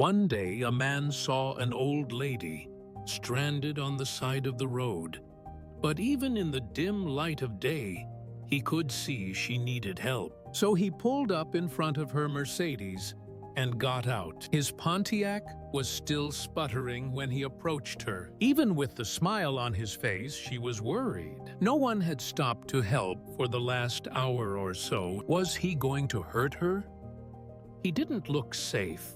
One day, a man saw an old lady stranded on the side of the road. But even in the dim light of day, he could see she needed help. So he pulled up in front of her Mercedes and got out. His Pontiac was still sputtering when he approached her. Even with the smile on his face, she was worried. No one had stopped to help for the last hour or so. Was he going to hurt her? He didn't look safe.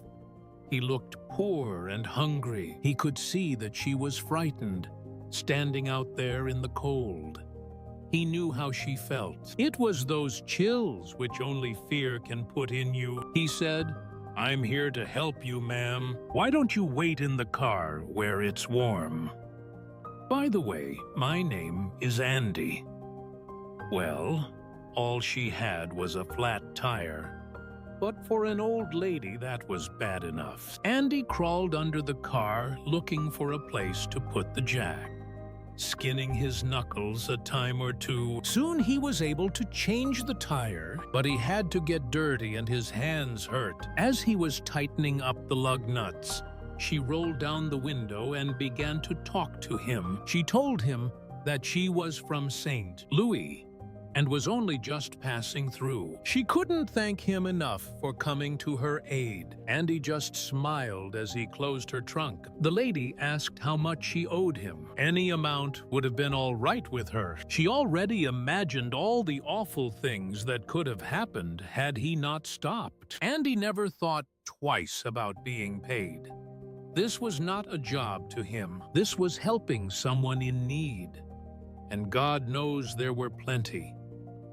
He looked poor and hungry. He could see that she was frightened, standing out there in the cold. He knew how she felt. It was those chills which only fear can put in you. He said, "I'm here to help you, ma'am. Why don't you wait in the car where it's warm? By the way, my name is Andy." Well, all she had was a flat tire. But for an old lady, that was bad enough. Andy crawled under the car looking for a place to put the jack, skinning his knuckles a time or two. Soon he was able to change the tire, but he had to get dirty and his hands hurt. As he was tightening up the lug nuts, she rolled down the window and began to talk to him. She told him that she was from St. Louis and was only just passing through. She couldn't thank him enough for coming to her aid. Andy just smiled as he closed her trunk. The lady asked how much she owed him. Any amount would have been all right with her. She already imagined all the awful things that could have happened had he not stopped. Andy never thought twice about being paid. This was not a job to him. This was helping someone in need. And God knows there were plenty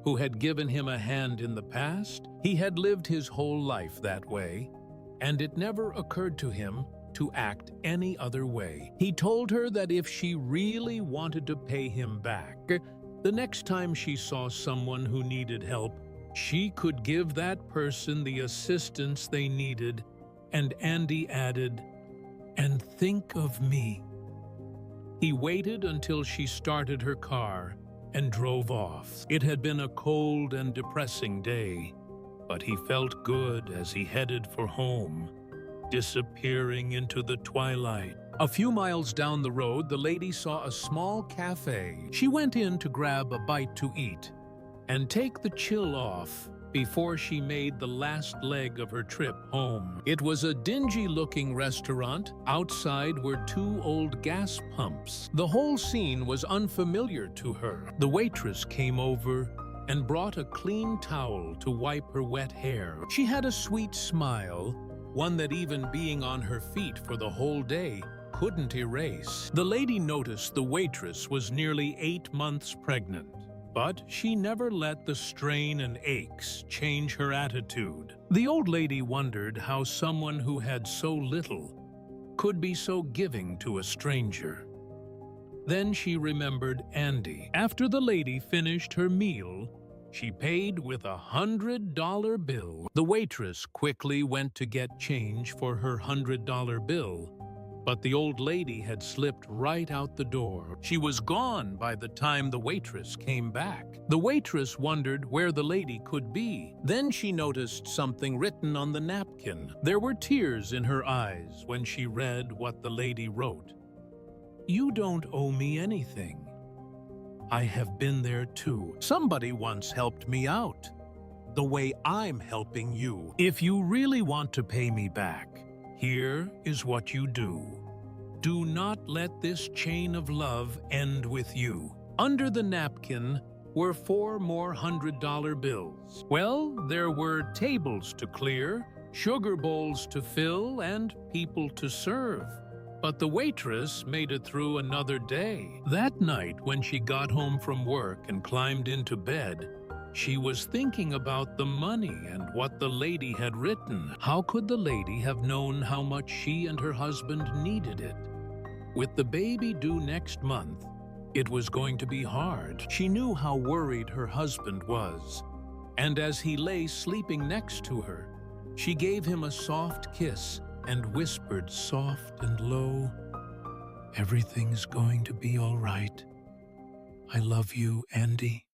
who had given him a hand in the past. He had lived his whole life that way, and it never occurred to him to act any other way. He told her that if she really wanted to pay him back, the next time she saw someone who needed help, she could give that person the assistance they needed. And Andy added, "And think of me." He waited until she started her car and drove off. It had been a cold and depressing day, but he felt good as he headed for home, disappearing into the twilight. A few miles down the road, the lady saw a small cafe. She went in to grab a bite to eat and take the chill off before she made the last leg of her trip home. It was a dingy-looking restaurant. Outside were two old gas pumps. The whole scene was unfamiliar to her. The waitress came over and brought a clean towel to wipe her wet hair. She had a sweet smile, one that even being on her feet for the whole day couldn't erase. The lady noticed the waitress was nearly 8 months pregnant. But she never let the strain and aches change her attitude. The old lady wondered how someone who had so little could be so giving to a stranger. Then she remembered Andy. After the lady finished her meal, she paid with a $100 bill. The waitress quickly went to get change for her $100 bill, but the old lady had slipped right out the door. She was gone by the time the waitress came back. The waitress wondered where the lady could be. Then she noticed something written on the napkin. There were tears in her eyes when she read what the lady wrote. "You don't owe me anything. I have been there too. Somebody once helped me out, the way I'm helping you. If you really want to pay me back, here is what you do. Do not let this chain of love end with you." Under the napkin were 4 more $100 bills. Well, there were tables to clear, sugar bowls to fill, and people to serve. But the waitress made it through another day. That night, when she got home from work and climbed into bed, she was thinking about the money and what the lady had written. How could the lady have known how much she and her husband needed it? With the baby due next month, it was going to be hard. She knew how worried her husband was. And as he lay sleeping next to her, she gave him a soft kiss and whispered soft and low, "Everything's going to be all right. I love you, Andy."